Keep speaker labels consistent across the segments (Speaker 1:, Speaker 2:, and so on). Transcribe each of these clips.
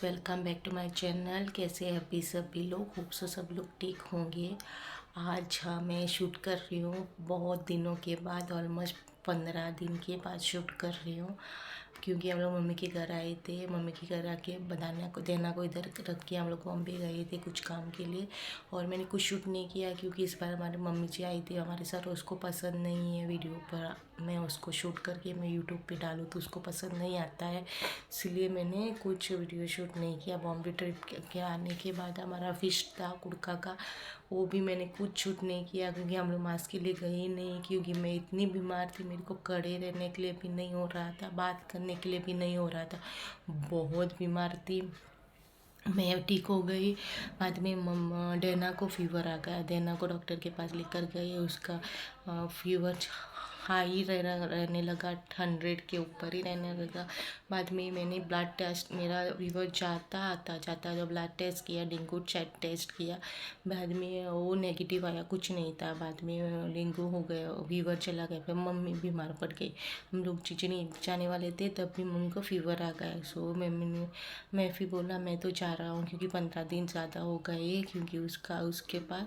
Speaker 1: Welcome back to my channel. कैसे हैं अभी सभी लोग? होप सो सब लोग ठीक होंगे। आज मैं शूट कर रही हूँ बहुत दिनों के बाद, ऑलमोस्ट 15 दिन के बाद शूट कर रही हूँ, क्योंकि हम लोग मम्मी के घर आए थे। मम्मी के घर आके देना को इधर रख के हम लोग बॉम्बे गए थे कुछ काम के लिए, और मैंने कुछ शूट नहीं किया क्योंकि इस बार हमारी मम्मी जी आई थी हमारे साथ, और उसको पसंद नहीं है वीडियो पर मैं उसको शूट करके मैं यूट्यूब पे डालूँ तो उसको पसंद नहीं आता है, इसलिए मैंने कुछ वीडियो शूट नहीं किया। बॉम्बे ट्रिप के आने के बाद हमारा फिश था कुड़का का, वो भी मैंने कुछ शूट नहीं किया क्योंकि हम लोग मास्क के लिए गए ही नहीं, क्योंकि मैं इतनी बीमार थी, मेरे को खड़े रहने के लिए भी नहीं हो रहा था, बात करने के लिए भी नहीं हो रहा था, बहुत बीमार थी। मैं ठीक हो गई। बाद में मम्मा डैना को फीवर आ गया, डैना को डॉक्टर के पास लेकर गए, उसका फीवर हाई रहने लगा, 100 के ऊपर ही रहने लगा। बाद में मैंने ब्लड टेस्ट, मेरा फीवर जाता जब ब्लड टेस्ट किया, डेंगू टेस्ट किया, बाद में वो नेगेटिव आया, कुछ नहीं था। बाद में डेंगू हो गया, फीवर चला गया, फिर मम्मी बीमार पड़ गई। हम लोग चिचनी जाने वाले थे तब भी मम्मी को फीवर आ गया। सो मैं फिर बोला मैं तो जा रहा हूँ, क्योंकि 15 दिन ज़्यादा हो गए, क्योंकि उसके पास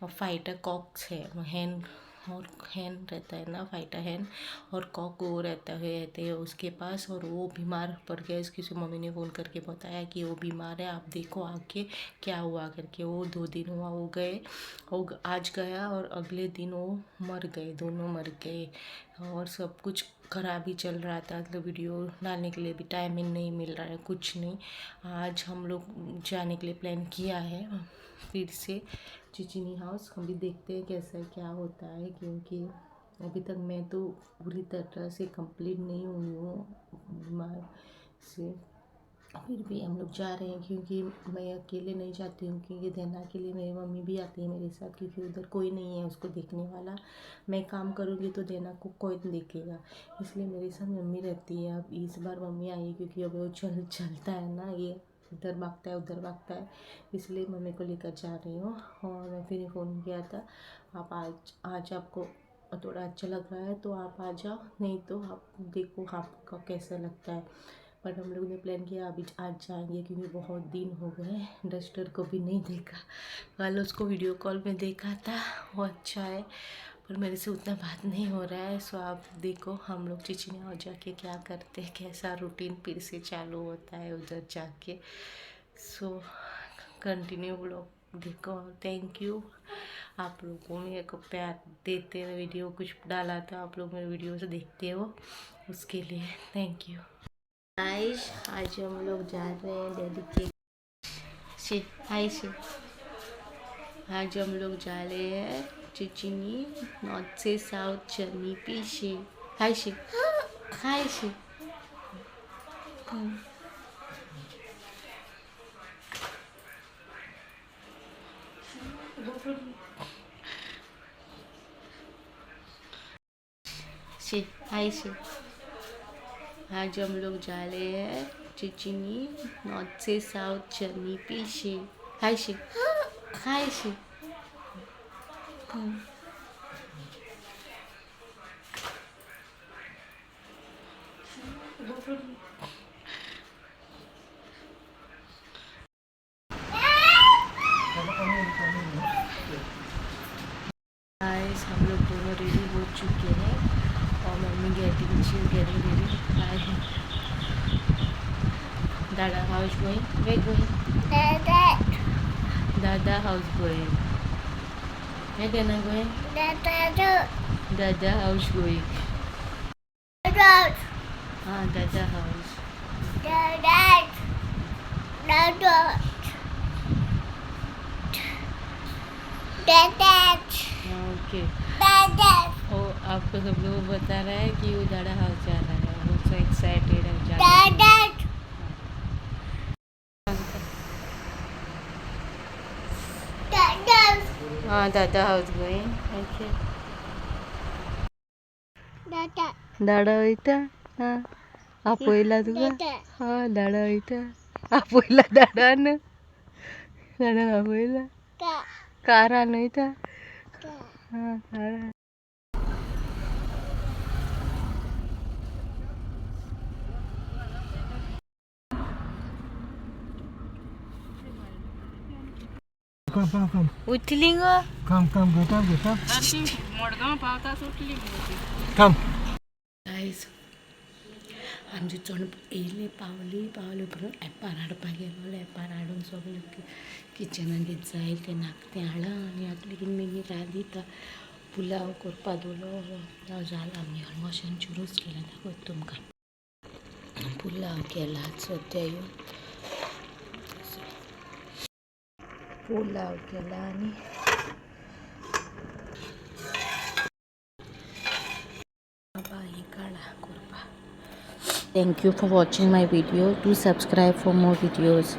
Speaker 1: फाइटर कॉक्स है, हैन और हैन रहता है ना, फाइटर हैन और कॉक वो रहते हैं उसके पास, और वो बीमार पड़ गया। इसकी से मम्मी ने फ़ोन करके बताया कि वो बीमार है, आप देखो आके क्या हुआ करके। वो 2 दिन हुआ हो गए, वो आज गया और अगले दिन वो मर गए, दोनों मर गए, और सब कुछ ख़राब ही चल रहा था। मतलब वीडियो डालने के लिए भी टाइम ही नहीं मिल रहा है, कुछ नहीं। आज हम लोग जाने के लिए प्लान किया है फिर से चिचिनी हाउस। हम भी देखते हैं कैसा क्या होता है, क्योंकि अभी तक मैं तो पूरी तरह से कंप्लीट नहीं हुई हूँ बीमार से। फिर भी हम लोग जा रहे हैं, क्योंकि मैं अकेले नहीं जाती हूँ, क्योंकि देना के लिए मेरी मम्मी भी आती है मेरे साथ, क्योंकि उधर कोई नहीं है उसको देखने वाला। मैं काम करूँगी तो देना को कोई नहीं देखेगा, इसलिए मेरे साथ मम्मी रहती है। अब इस बार मम्मी आई है क्योंकि अब वो चलता है ना, ये इधर भागता है उधर भागता है, इसलिए मम्मी को लेकर जा रही हूँ। और मैं फिर फ़ोन किया था, आप आज आपको थोड़ा अच्छा लग रहा है तो आप आ जाओ, नहीं तो आप देखो आपका कैसा लगता है। बट हम लोग ने प्लान किया अभी आज जाएंगे, क्योंकि बहुत दिन हो गए, डस्टर को भी नहीं देखा। कल उसको वीडियो कॉल में देखा था, वो अच्छा है, पर मेरे से उतना बात नहीं हो रहा है। सो आप देखो हम लोग चिचिया हो जाके क्या करते हैं, कैसा रूटीन फिर से चालू होता है उधर जाके। सो कंटिन्यू ब्लॉग देखो। थैंक यू आप लोगों मेरे को प्यार देते हैं, वीडियो कुछ डाला था आप लोग मेरे वीडियो से देखते हो, उसके लिए थैंक यू गाइस। आज हम लोग जा रहे हैं डैडी के से हाय से आज हम लोग जा रहे हैं चिचिनी, नॉर्थ से साउथ जर्नी पीछे। हाय से हाय से से हाय से आज हम लोग जा रहे हैं चिचिनी, नॉर्थ से साउथ जर्नी पीछे। हाय से हाय से गाइस हम लोग दोनों रेडी हो चुके हैं, और मम्मी गेटिंग रेडी। बाय दादा हाउस गोइंग, वे गोइंग दादा हाउस गोइंग, वे देना गोइंग दादा हाउस गोइंग। हाँ दादा हाउस। ओके, वो आपको सब लोग बता रहा है कि वो दादा हाउस जा रहा है, वो सो एक्साइटेड है जाने के लिए। हाँ दादा हाउस गोइंग। ओके दादा वयता, हाँ आपोयला तुका, हाँ दादा वयता आपोयला दादान दादा आपोयला कारा नयता, हाँ कारा। उठली ग गायज आमची चण येयली पावली बरोबर एपार हाडपाक गेलो एपार हाडून सगळें किचनान कितें जाय तें नाखतें हाडला आनी आतां लेगीत मेगी रांदिता पुलाव करपा दवरलो पुलाव जाला आमी ऑलमोस्ट चुरूच केला दाखयता तुमकां पुलाव केला सद्या येवन पुलाव केला आनी बाबा ही काढा करपा Thank you for watching my video. Do subscribe for more videos.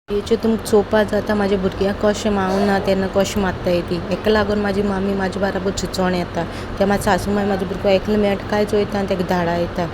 Speaker 1: हेचे तुमकां चोवपाक जाता म्हाज्या भुरग्यांक कशें मावना तेन्ना कशें मारता ती हेका लागून म्हाजी मामी म्हाजे बाराबर चिंचोण येता त्या म्हाजी सासू मागीर म्हाजे भुरगो एकलो मेळटा काय चोयता आनी तेका धाडा येता